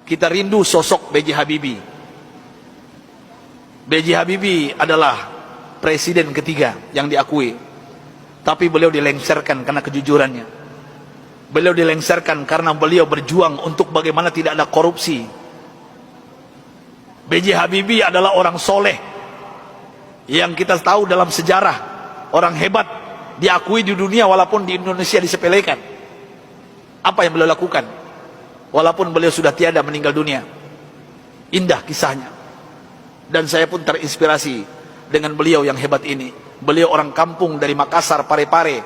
kita rindu sosok B.J. Habibie. B.J. Habibie adalah presiden ketiga yang diakui, tapi beliau dilengsarkan karena kejujurannya. Beliau dilengsarkan karena beliau berjuang untuk bagaimana tidak ada korupsi. B.J. Habibie adalah orang soleh yang kita tahu dalam sejarah, orang hebat, diakui di dunia walaupun di Indonesia disepelekan. Apa yang beliau lakukan walaupun beliau sudah tiada, meninggal dunia? Indah kisahnya, dan saya pun terinspirasi dengan beliau yang hebat ini. Beliau orang kampung dari Makassar, Parepare,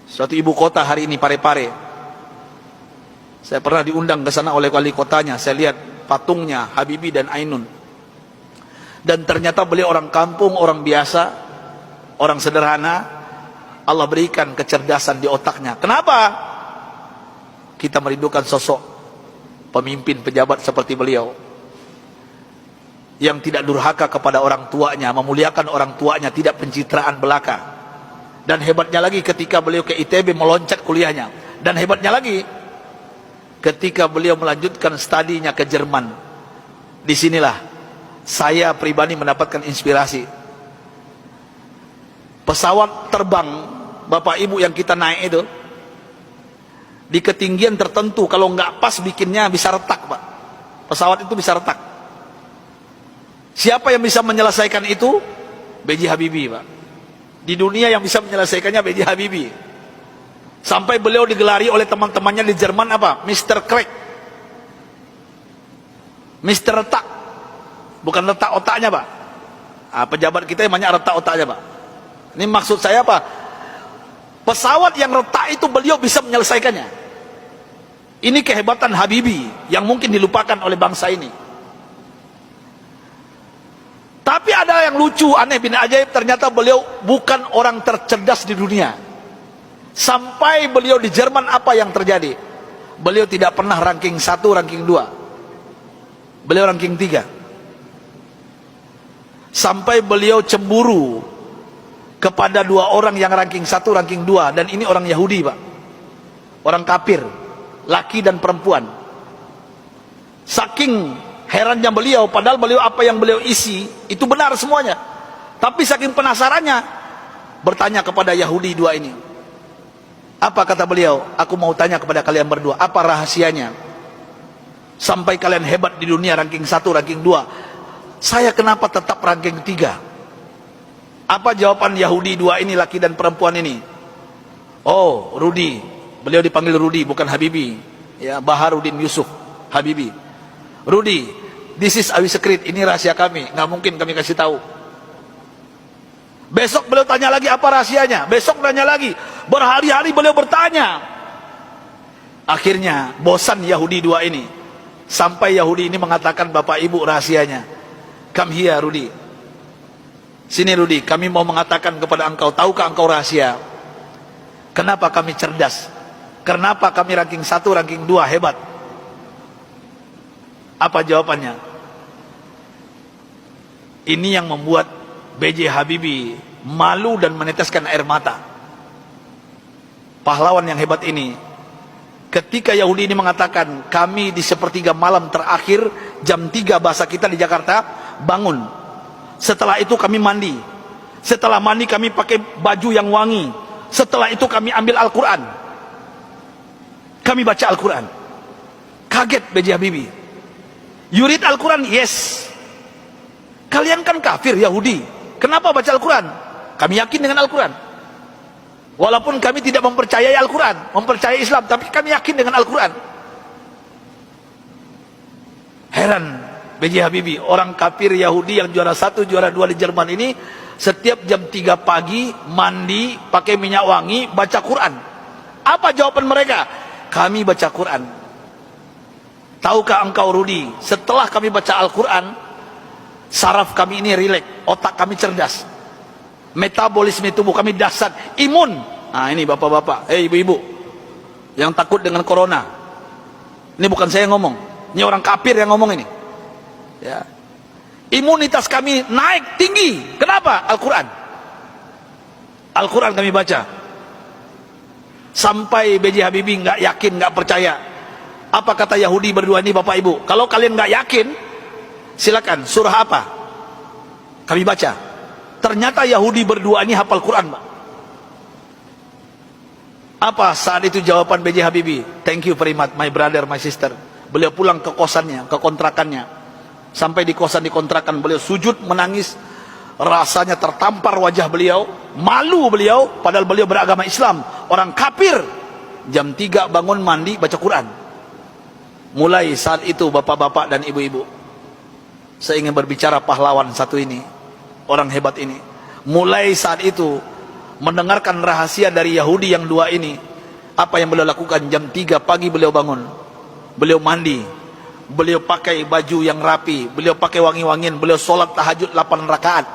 suatu ibu kota hari ini, Parepare. Saya pernah diundang ke sana oleh wali kotanya. Saya lihat patungnya Habibie dan Ainun, dan ternyata beliau orang kampung, orang biasa, orang sederhana. Allah berikan kecerdasan di otaknya. Kenapa kita merindukan sosok pemimpin pejabat seperti beliau, yang tidak durhaka kepada orang tuanya, memuliakan orang tuanya, tidak pencitraan belaka. Dan hebatnya lagi ketika beliau ke ITB meloncat kuliahnya. Dan hebatnya lagi ketika beliau melanjutkan studinya ke Jerman. Disinilah saya pribadi mendapatkan inspirasi. Pesawat terbang Bapak Ibu yang kita naik itu, di ketinggian tertentu kalau nggak pas bikinnya bisa retak, Pak. Pesawat itu bisa retak. Siapa yang bisa menyelesaikan itu? B.J. Habibie, Pak. Di dunia yang bisa menyelesaikannya B.J. Habibie. Sampai beliau digelari oleh teman-temannya di Jerman apa? Mr. Crack, Mr. Retak. Bukan retak otaknya, Pak. Nah, pejabat kita yang banyak retak otaknya, Pak. Ini maksud saya apa? Pesawat yang retak itu beliau bisa menyelesaikannya. Ini kehebatan Habibie yang mungkin dilupakan oleh bangsa ini. Tapi ada yang lucu, aneh bin ajaib, ternyata beliau bukan orang tercerdas di dunia. Sampai beliau di Jerman, apa yang terjadi? Beliau tidak pernah ranking 1, ranking 2. Beliau ranking 3. Sampai beliau cemburu kepada 2 orang yang ranking 1, ranking 2, dan ini orang Yahudi, Pak. Orang kafir, laki dan perempuan. Saking herannya beliau, padahal beliau apa yang beliau isi itu benar semuanya. Tapi saking penasarannya, bertanya kepada Yahudi 2 ini. Apa kata beliau? Aku mau tanya kepada kalian berdua, apa rahasianya sampai kalian hebat di dunia, ranking 1, ranking 2? Saya kenapa tetap ranking 3? Apa jawaban Yahudi 2 ini, laki dan perempuan ini? Oh, Rudi. Beliau dipanggil Rudi, bukan Habibie. Ya, Baharudin Yusuf Habibie. Rudi, this is our secret. Ini rahasia kami, nggak mungkin kami kasih tahu. Besok beliau tanya lagi, apa rahasianya? Besok tanya lagi. Berhari-hari beliau bertanya. Akhirnya bosan Yahudi 2 ini. Sampai Yahudi ini mengatakan, Bapak Ibu, rahasianya. Come here, Rudi. Sini Rudi, kami mau mengatakan kepada engkau, tahukah engkau rahasia kenapa kami cerdas? Kenapa kami ranking 1, ranking 2 hebat? Apa jawabannya? Ini yang membuat B.J. Habibie malu dan meneteskan air mata. Pahlawan yang hebat ini, ketika Yahudi ini mengatakan, kami di sepertiga malam terakhir, jam 3 bahasa kita di Jakarta, bangun. Setelah itu kami mandi. Setelah mandi kami pakai baju yang wangi. Setelah itu kami ambil Al-Quran. Kami baca Al-Quran. Kaget B.J. Habibie. You read Al-Quran? Yes. Kalian kan kafir Yahudi, kenapa baca Al-Quran? Kami yakin dengan Al-Quran. Walaupun kami tidak mempercayai Al-Quran, mempercayai Islam, tapi kami yakin dengan Al-Quran. Heran B.J. Habibie, orang kafir Yahudi yang juara 1, juara 2 di Jerman ini, setiap jam 3 pagi mandi, pakai minyak wangi, baca Quran. Apa jawaban mereka? Kami baca Quran. Tahukah engkau Rudi, setelah kami baca Al-Quran, saraf kami ini rileks, otak kami cerdas, metabolisme tubuh kami dahsyat, imun. Nah ini bapak-bapak, ibu-ibu yang takut dengan corona, ini bukan saya yang ngomong, ini orang kafir yang ngomong ini. Ya. Imunitas kami naik tinggi. Kenapa? Al-Quran. Al-Quran kami baca. Sampai B.J. Habibie nggak yakin, nggak percaya. Apa kata Yahudi berdua ini Bapak Ibu? Kalau kalian nggak yakin, silakan. Surah apa? Kami baca. Ternyata Yahudi berdua ini hafal Quran, Pak. Apa saat itu jawaban B.J. Habibie? Thank you very much, my brother, my sister. Beliau pulang ke kosannya, ke kontrakannya. Sampai di kosan di kontrakan, beliau sujud menangis. Rasanya tertampar wajah beliau, malu beliau, padahal beliau beragama Islam. Orang kafir. Jam 3 bangun mandi, baca Quran. Mulai saat itu bapak-bapak dan ibu-ibu, saya ingin berbicara pahlawan satu ini, orang hebat ini. Mulai saat itu mendengarkan rahasia dari Yahudi yang dua ini, apa yang beliau lakukan? Jam 3 pagi beliau bangun, beliau mandi, beliau pakai baju yang rapi, beliau pakai wangi-wangian, beliau sholat tahajud 8 rakaat,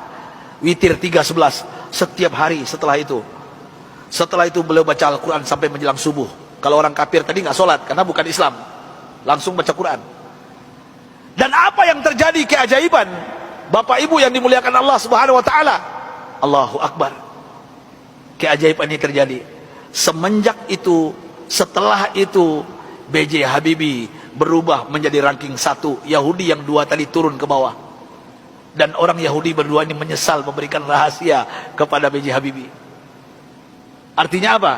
witir 3:11 setiap hari. Setelah itu beliau baca Al-Quran sampai menjelang subuh. Kalau orang kafir tadi nggak sholat karena bukan Islam, langsung baca Quran. Dan apa yang terjadi keajaiban, Bapak Ibu yang dimuliakan Allah Subhanahu wa taala, Allahu Akbar. Keajaiban ini terjadi. Semenjak itu, setelah itu, B.J. Habibie berubah menjadi ranking 1. Yahudi yang dua tadi turun ke bawah. Dan orang Yahudi berdua ini menyesal memberikan rahasia kepada B.J. Habibie. Artinya apa?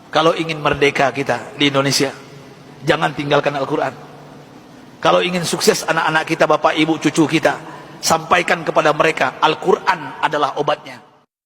Kalau ingin merdeka kita di Indonesia, jangan tinggalkan Al-Quran. Kalau ingin sukses anak-anak kita, bapak, ibu, cucu kita, sampaikan kepada mereka Al-Quran adalah obatnya.